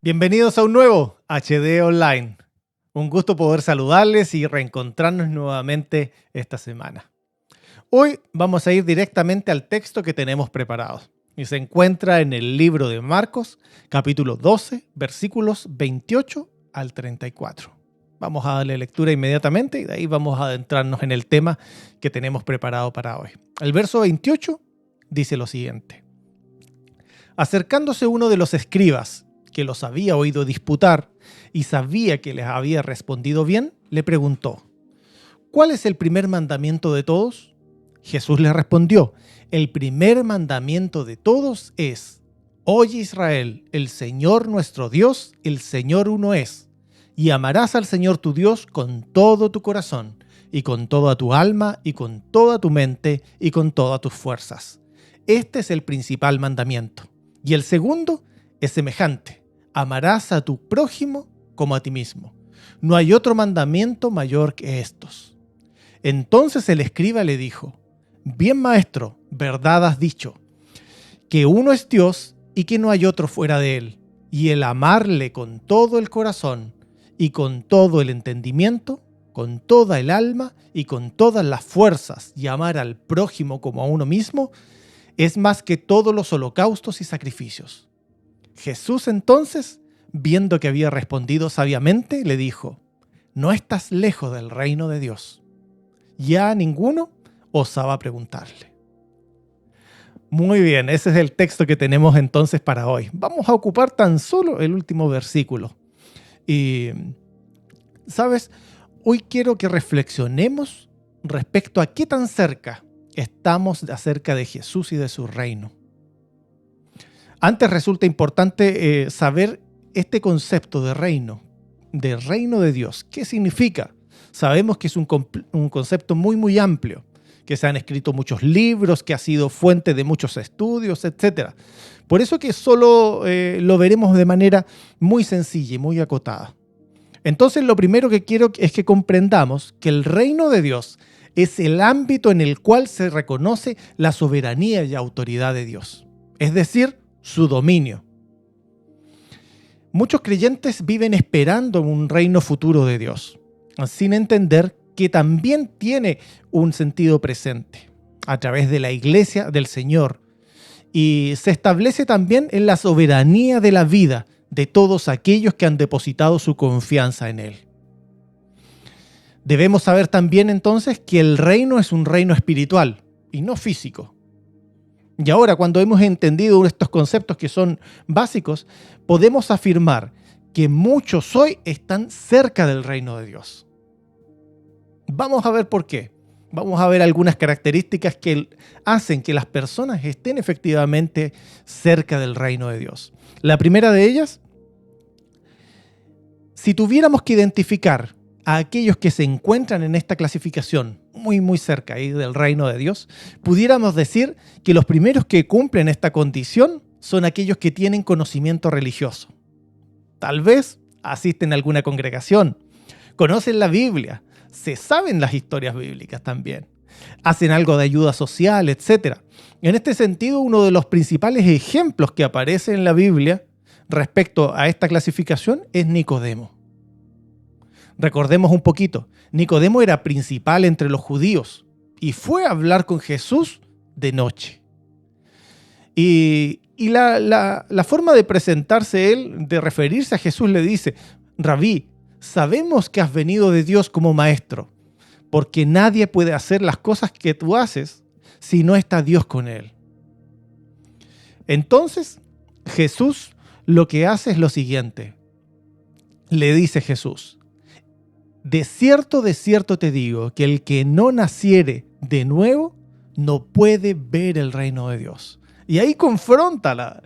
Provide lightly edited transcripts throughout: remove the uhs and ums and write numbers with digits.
Bienvenidos a un nuevo HD Online. Un gusto poder saludarles y reencontrarnos nuevamente esta semana. Hoy vamos a ir directamente al texto que tenemos preparado y se encuentra en el libro de Marcos, capítulo 12, versículos 28 al 34. Vamos a darle lectura inmediatamente y de ahí vamos a adentrarnos en el tema que tenemos preparado para hoy. El verso 28 dice lo siguiente: acercándose uno de los escribas, que los había oído disputar y sabía que les había respondido bien, le preguntó: ¿cuál es el primer mandamiento de todos? Jesús le respondió: el primer mandamiento de todos es: oye Israel, el Señor nuestro Dios, el Señor uno es, y amarás al Señor tu Dios con todo tu corazón, y con toda tu alma, y con toda tu mente, y con todas tus fuerzas. Este es el principal mandamiento. Y el segundo es semejante: amarás a tu prójimo como a ti mismo. No hay otro mandamiento mayor que estos. Entonces el escriba le dijo: bien, maestro, verdad has dicho, que uno es Dios y que no hay otro fuera de él, y el amarle con todo el corazón y con todo el entendimiento, con toda el alma y con todas las fuerzas, y amar al prójimo como a uno mismo, es más que todos los holocaustos y sacrificios. Jesús entonces, viendo que había respondido sabiamente, le dijo: no estás lejos del reino de Dios. Ya ninguno osaba preguntarle. Muy bien, ese es el texto que tenemos entonces para hoy. Vamos a ocupar tan solo el último versículo. Y, ¿sabes? Hoy quiero que reflexionemos respecto a qué tan cerca estamos acerca de Jesús y de su reino. Antes resulta importante saber este concepto de reino de Dios. ¿Qué significa? Sabemos que es un concepto muy amplio, que se han escrito muchos libros, que ha sido fuente de muchos estudios, etc. Por eso que solo lo veremos de manera muy sencilla y muy acotada. Entonces, lo primero que quiero es que comprendamos que el reino de Dios es el ámbito en el cual se reconoce la soberanía y autoridad de Dios, es decir, su dominio. Muchos creyentes viven esperando un reino futuro de Dios, sin entender que también tiene un sentido presente a través de la iglesia del Señor, y se establece también en la soberanía de la vida de todos aquellos que han depositado su confianza en Él. Debemos saber también entonces que el reino es un reino espiritual y no físico. Y ahora, cuando hemos entendido estos conceptos que son básicos, podemos afirmar que muchos hoy están cerca del reino de Dios. Vamos a ver por qué. Vamos a ver algunas características que hacen que las personas estén efectivamente cerca del reino de Dios. La primera de ellas: si tuviéramos que identificar a aquellos que se encuentran en esta clasificación muy cerca ahí del reino de Dios, pudiéramos decir que los primeros que cumplen esta condición son aquellos que tienen conocimiento religioso. Tal vez asisten a alguna congregación, conocen la Biblia, se saben las historias bíblicas también, hacen algo de ayuda social, etc. En este sentido, uno de los principales ejemplos que aparece en la Biblia respecto a esta clasificación es Nicodemo. Recordemos un poquito, Nicodemo era principal entre los judíos y fue a hablar con Jesús de noche. Y la forma de presentarse él, de referirse a Jesús, le dice: Rabí, sabemos que has venido de Dios como maestro, porque nadie puede hacer las cosas que tú haces si no está Dios con él. Entonces, Jesús lo que hace es lo siguiente. Le dice Jesús: de cierto te digo, que el que no naciere de nuevo no puede ver el reino de Dios. Y ahí confronta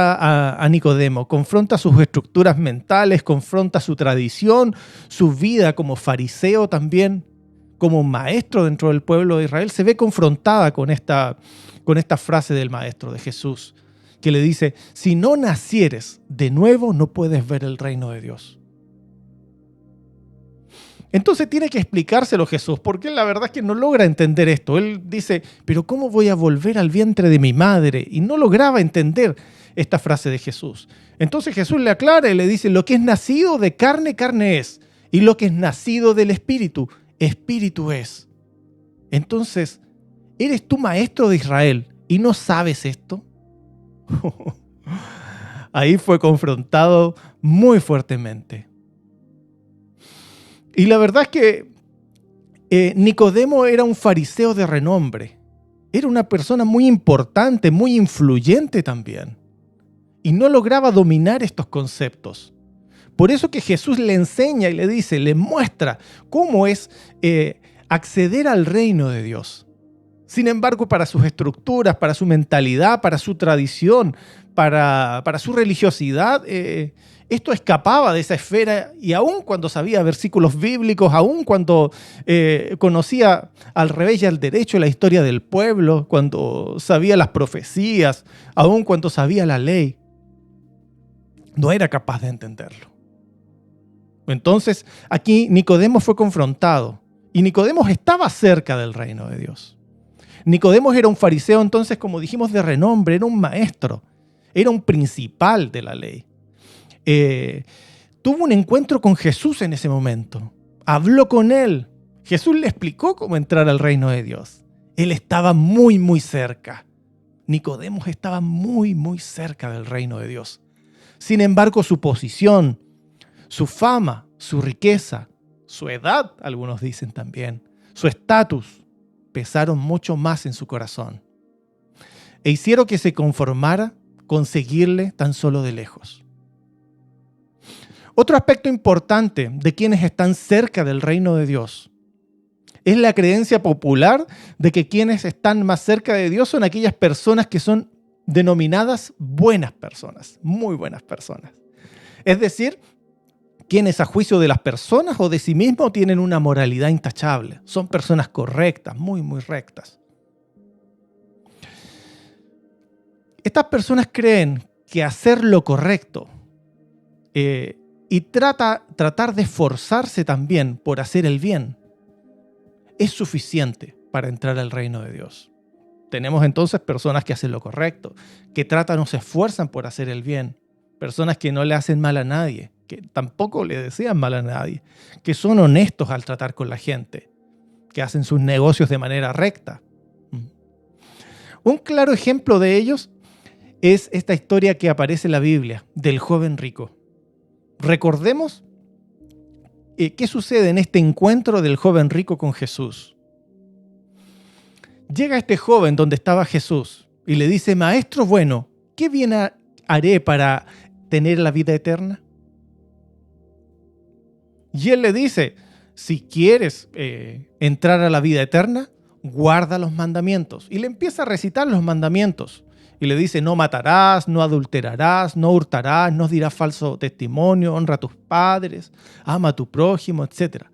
a Nicodemo, confronta sus estructuras mentales, confronta su tradición, su vida como fariseo también, como maestro dentro del pueblo de Israel. Se ve confrontada con esta frase del maestro, de Jesús, que le dice: si no nacieres de nuevo, no puedes ver el reino de Dios. Entonces tiene que explicárselo Jesús, porque él la verdad es que no logra entender esto. Él dice: pero ¿cómo voy a volver al vientre de mi madre? Y no lograba entender esta frase de Jesús. Entonces Jesús le aclara y le dice, lo que es nacido de carne, carne es. Y lo que es nacido del Espíritu, Espíritu es. Entonces, ¿eres tú maestro de Israel y no sabes esto? Ahí fue confrontado muy fuertemente. Y la verdad es que Nicodemo era un fariseo de renombre. Era una persona muy importante, muy influyente también. Y no lograba dominar estos conceptos. Por eso que Jesús le enseña y le dice, le muestra cómo es acceder al reino de Dios. Sin embargo, para sus estructuras, para su mentalidad, para su tradición, para su religiosidad, esto escapaba de esa esfera, y aun cuando sabía versículos bíblicos, aun cuando conocía al revés y al derecho la historia del pueblo, cuando sabía las profecías, aun cuando sabía la ley, no era capaz de entenderlo. Entonces, aquí Nicodemo fue confrontado, y Nicodemo estaba cerca del reino de Dios. Nicodemo era un fariseo, entonces, como dijimos, de renombre, era un maestro, era un principal de la ley. Tuvo un encuentro con Jesús en ese momento, habló con él. Jesús le explicó cómo entrar al reino de Dios. Él estaba muy, muy cerca. Nicodemo estaba muy, muy cerca del reino de Dios. Sin embargo, su posición, su fama, su riqueza, su edad, algunos dicen también, su estatus, pesaron mucho más en su corazón e hicieron que se conformara con seguirle tan solo de lejos. Otro aspecto importante de quienes están cerca del reino de Dios es la creencia popular de que quienes están más cerca de Dios son aquellas personas que son denominadas buenas personas, muy buenas personas. Es decir, quienes a juicio de las personas o de sí mismos tienen una moralidad intachable. Son personas correctas, muy, muy rectas. Estas personas creen que hacer lo correcto y tratar de esforzarse también por hacer el bien es suficiente para entrar al reino de Dios. Tenemos entonces personas que hacen lo correcto, que tratan o se esfuerzan por hacer el bien, personas que no le hacen mal a nadie, que tampoco le desean mal a nadie, que son honestos al tratar con la gente, que hacen sus negocios de manera recta. Un claro ejemplo de ellos es esta historia que aparece en la Biblia, del joven rico. Recordemos qué sucede en este encuentro del joven rico con Jesús. Llega este joven donde estaba Jesús y le dice, Maestro bueno, ¿qué bien haré para tener la vida eterna? Y él le dice, si quieres entrar a la vida eterna, guarda los mandamientos. Y le empieza a recitar los mandamientos. Y le dice, no matarás, no adulterarás, no hurtarás, no dirás falso testimonio, honra a tus padres, ama a tu prójimo, etc.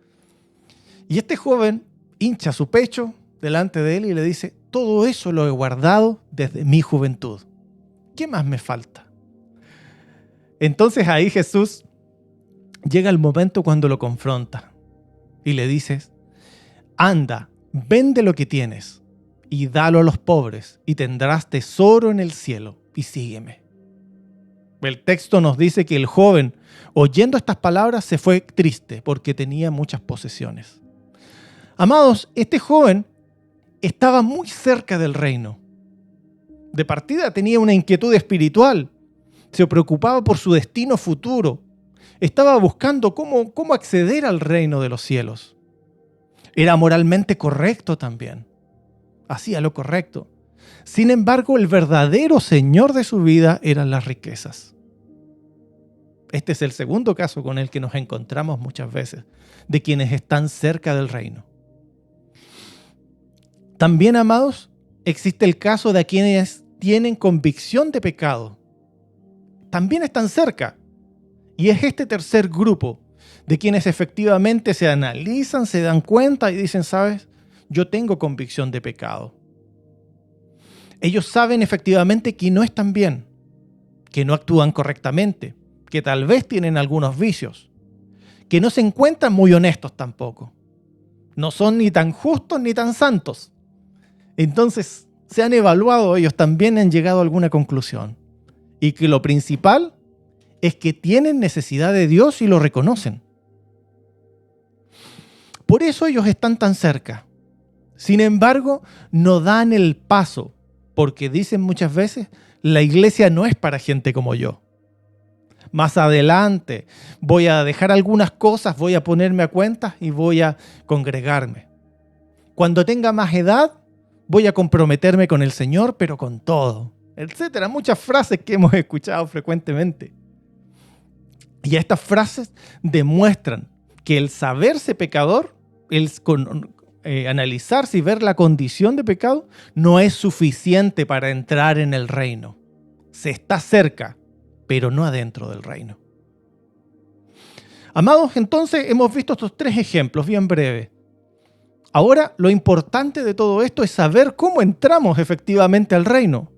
Y este joven hincha su pecho delante de él y le dice, todo eso lo he guardado desde mi juventud. ¿Qué más me falta? Entonces ahí Jesús llega el momento cuando lo confronta y le dice, anda, vende lo que tienes y dalo a los pobres y tendrás tesoro en el cielo y sígueme. El texto nos dice que el joven, oyendo estas palabras, se fue triste porque tenía muchas posesiones. Amados, este joven estaba muy cerca del reino. De partida tenía una inquietud espiritual, se preocupaba por su destino futuro, estaba buscando cómo acceder al reino de los cielos. Era moralmente correcto también. Hacía lo correcto. Sin embargo, el verdadero señor de su vida eran las riquezas. Este es el segundo caso con el que nos encontramos muchas veces, de quienes están cerca del reino. También, amados, existe el caso de quienes tienen convicción de pecado. También están cerca. Y es este tercer grupo de quienes efectivamente se analizan, se dan cuenta y dicen, ¿sabes? Yo tengo convicción de pecado. Ellos saben efectivamente que no están bien, que no actúan correctamente, que tal vez tienen algunos vicios, que no se encuentran muy honestos tampoco. No son ni tan justos ni tan santos. Entonces se han evaluado, ellos también han llegado a alguna conclusión. y que lo principal es que tienen necesidad de Dios y lo reconocen. Por eso ellos están tan cerca. Sin embargo, no dan el paso, porque dicen muchas veces, la iglesia no es para gente como yo. Más adelante voy a dejar algunas cosas, voy a ponerme a cuentas y voy a congregarme. Cuando tenga más edad, voy a comprometerme con el Señor, pero con todo, etcétera. Muchas frases que hemos escuchado frecuentemente. Y estas frases demuestran que el saberse pecador, analizarse y ver la condición de pecado, no es suficiente para entrar en el reino. Se está cerca, pero no adentro del reino. Amados, entonces hemos visto estos 3 ejemplos bien breves. Ahora, lo importante de todo esto es saber cómo entramos efectivamente al reino.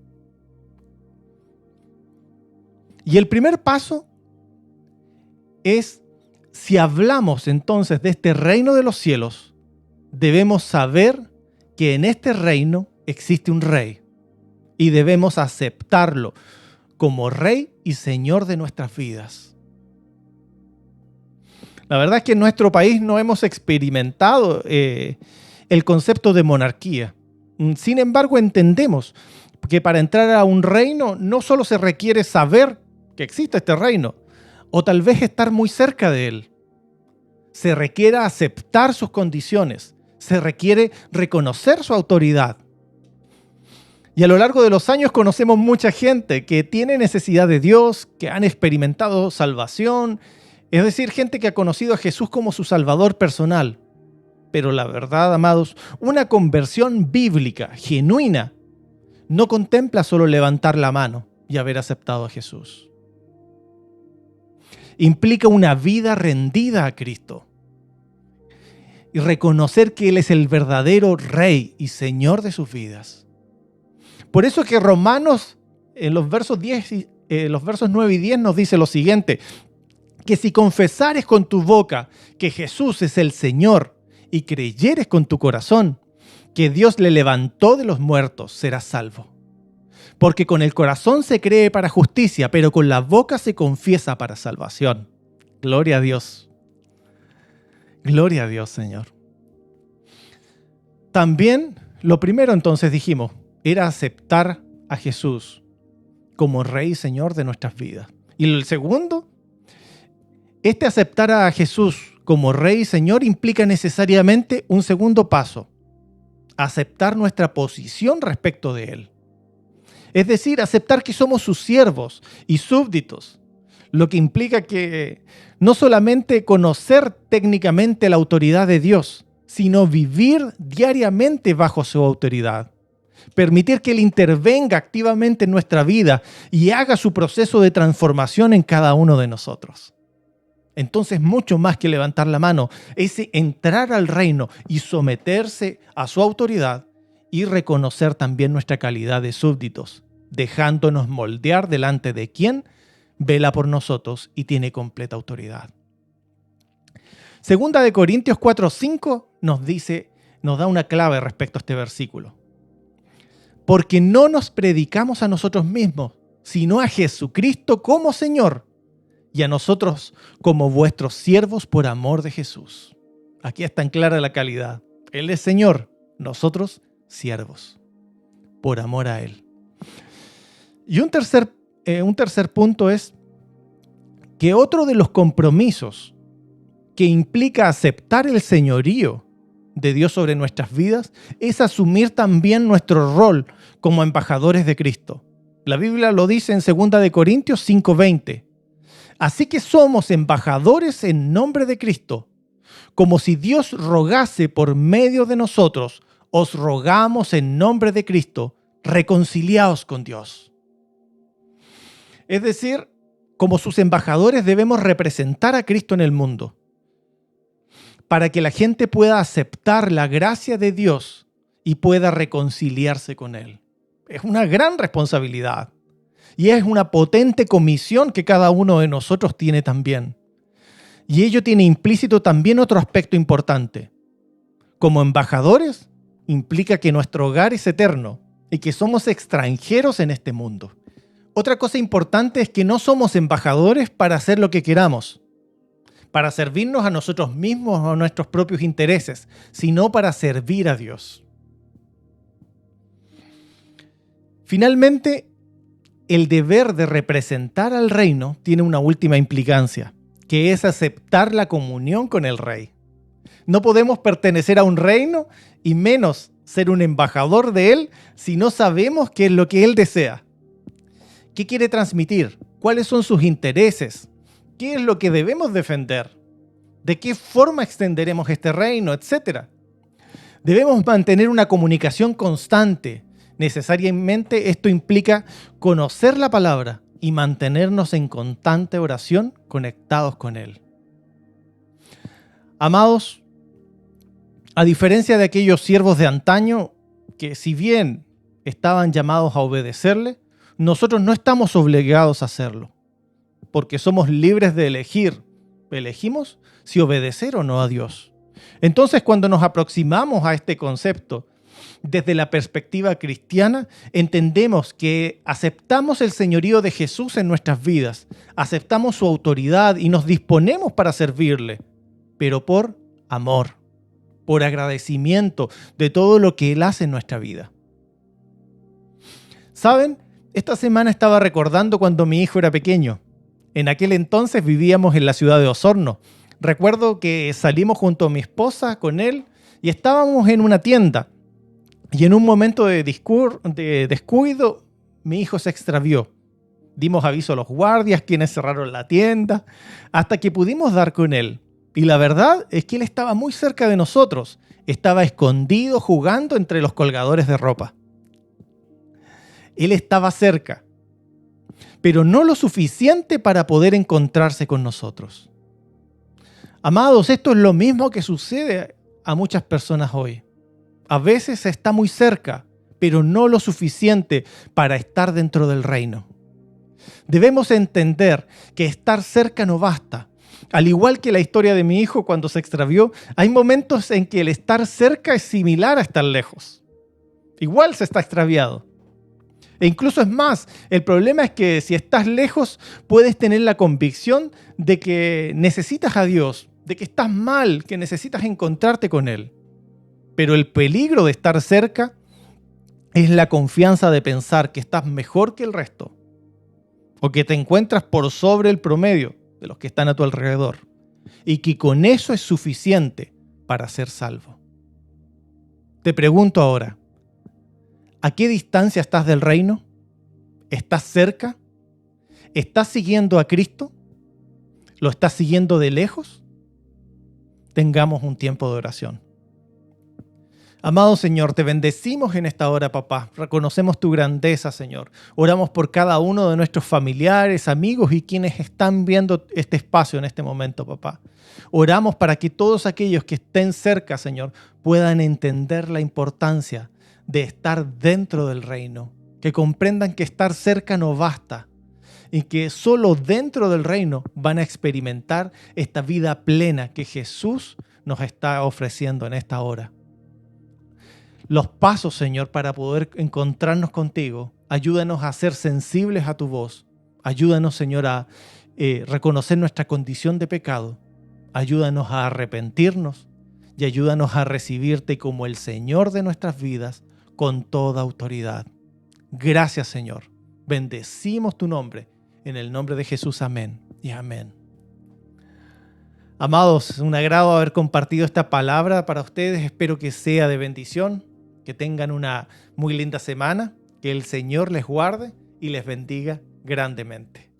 Y el primer paso es, si hablamos entonces de este reino de los cielos, debemos saber que en este reino existe un rey y debemos aceptarlo como rey y señor de nuestras vidas. La verdad es que en nuestro país no hemos experimentado el concepto de monarquía. Sin embargo, entendemos que para entrar a un reino no solo se requiere saber que existe este reino, o tal vez estar muy cerca de él. Se requiere aceptar sus condiciones, se requiere reconocer su autoridad. Y a lo largo de los años conocemos mucha gente que tiene necesidad de Dios, que han experimentado salvación, es decir, gente que ha conocido a Jesús como su Salvador personal. Pero la verdad, amados, una conversión bíblica, genuina, no contempla solo levantar la mano y haber aceptado a Jesús. Implica una vida rendida a Cristo y reconocer que Él es el verdadero Rey y Señor de sus vidas. Por eso que Romanos, en los versos 9 y 10 nos dice lo siguiente, que si confesares con tu boca que Jesús es el Señor y creyeres con tu corazón que Dios le levantó de los muertos, serás salvo. Porque con el corazón se cree para justicia, pero con la boca se confiesa para salvación. Gloria a Dios. Gloria a Dios, Señor. También, lo primero entonces dijimos, era aceptar a Jesús como Rey y Señor de nuestras vidas. Y el segundo, aceptar a Jesús como Rey y Señor implica necesariamente un segundo paso, aceptar nuestra posición respecto de Él. Es decir, aceptar que somos sus siervos y súbditos, lo que implica que no solamente conocer técnicamente la autoridad de Dios, sino vivir diariamente bajo su autoridad. Permitir que Él intervenga activamente en nuestra vida y haga su proceso de transformación en cada uno de nosotros. Entonces, mucho más que levantar la mano, es entrar al reino y someterse a su autoridad y reconocer también nuestra calidad de súbditos, dejándonos moldear delante de quien vela por nosotros y tiene completa autoridad. Segunda de Corintios 4:5 nos da una clave respecto a este versículo. Porque no nos predicamos a nosotros mismos, sino a Jesucristo como Señor, y a nosotros como vuestros siervos por amor de Jesús. Aquí está en clara la calidad. Él es Señor, nosotros siervos, por amor a Él. Y un tercer punto es que otro de los compromisos que implica aceptar el señorío de Dios sobre nuestras vidas es asumir también nuestro rol como embajadores de Cristo. La Biblia lo dice en 2 de Corintios 5:20. Así que somos embajadores en nombre de Cristo, como si Dios rogase por medio de nosotros, os rogamos en nombre de Cristo, reconciliaos con Dios. Es decir, como sus embajadores debemos representar a Cristo en el mundo, para que la gente pueda aceptar la gracia de Dios y pueda reconciliarse con Él. Es una gran responsabilidad y es una potente comisión que cada uno de nosotros tiene también. Y ello tiene implícito también otro aspecto importante. Como embajadores, implica que nuestro hogar es eterno y que somos extranjeros en este mundo. Otra cosa importante es que no somos embajadores para hacer lo que queramos, para servirnos a nosotros mismos o a nuestros propios intereses, sino para servir a Dios. Finalmente, el deber de representar al reino tiene una última implicancia, que es aceptar la comunión con el rey. No podemos pertenecer a un reino y menos ser un embajador de él si no sabemos qué es lo que él desea. ¿Qué quiere transmitir? ¿Cuáles son sus intereses? ¿Qué es lo que debemos defender? ¿De qué forma extenderemos este reino? Etcétera. Debemos mantener una comunicación constante. Necesariamente esto implica conocer la palabra y mantenernos en constante oración conectados con Él. Amados, a diferencia de aquellos siervos de antaño que si bien estaban llamados a obedecerle, nosotros no estamos obligados a hacerlo, porque somos libres de elegir. Elegimos si obedecer o no a Dios. Entonces, cuando nos aproximamos a este concepto desde la perspectiva cristiana, entendemos que aceptamos el señorío de Jesús en nuestras vidas, aceptamos su autoridad y nos disponemos para servirle, pero por amor, por agradecimiento de todo lo que Él hace en nuestra vida. ¿Saben? Esta semana estaba recordando cuando mi hijo era pequeño. En aquel entonces vivíamos en la ciudad de Osorno. Recuerdo que salimos junto a mi esposa con él y estábamos en una tienda. Y en un momento de descuido, mi hijo se extravió. Dimos aviso a los guardias, quienes cerraron la tienda, hasta que pudimos dar con él. Y la verdad es que él estaba muy cerca de nosotros. Estaba escondido jugando entre los colgadores de ropa. Él estaba cerca, pero no lo suficiente para poder encontrarse con nosotros. Amados, esto es lo mismo que sucede a muchas personas hoy. A veces está muy cerca, pero no lo suficiente para estar dentro del reino. Debemos entender que estar cerca no basta. Al igual que la historia de mi hijo cuando se extravió, hay momentos en que el estar cerca es similar a estar lejos. Igual se está extraviado. E incluso es más, el problema es que si estás lejos puedes tener la convicción de que necesitas a Dios, de que estás mal, que necesitas encontrarte con Él. Pero el peligro de estar cerca es la confianza de pensar que estás mejor que el resto o que te encuentras por sobre el promedio de los que están a tu alrededor y que con eso es suficiente para ser salvo. Te pregunto ahora, ¿a qué distancia estás del reino? ¿Estás cerca? ¿Estás siguiendo a Cristo? ¿Lo estás siguiendo de lejos? Tengamos un tiempo de oración. Amado Señor, te bendecimos en esta hora, papá. Reconocemos tu grandeza, Señor. Oramos por cada uno de nuestros familiares, amigos y quienes están viendo este espacio en este momento, papá. Oramos para que todos aquellos que estén cerca, Señor, puedan entender la importancia de estar dentro del reino, que comprendan que estar cerca no basta y que solo dentro del reino van a experimentar esta vida plena que Jesús nos está ofreciendo en esta hora. Los pasos, Señor, para poder encontrarnos contigo, ayúdanos a ser sensibles a tu voz, ayúdanos, Señor, a reconocer nuestra condición de pecado, ayúdanos a arrepentirnos y ayúdanos a recibirte como el Señor de nuestras vidas, con toda autoridad. Gracias, Señor. Bendecimos tu nombre. En el nombre de Jesús, amén y amén. Amados, es un agrado haber compartido esta palabra para ustedes. Espero que sea de bendición, que tengan una muy linda semana, que el Señor les guarde y les bendiga grandemente.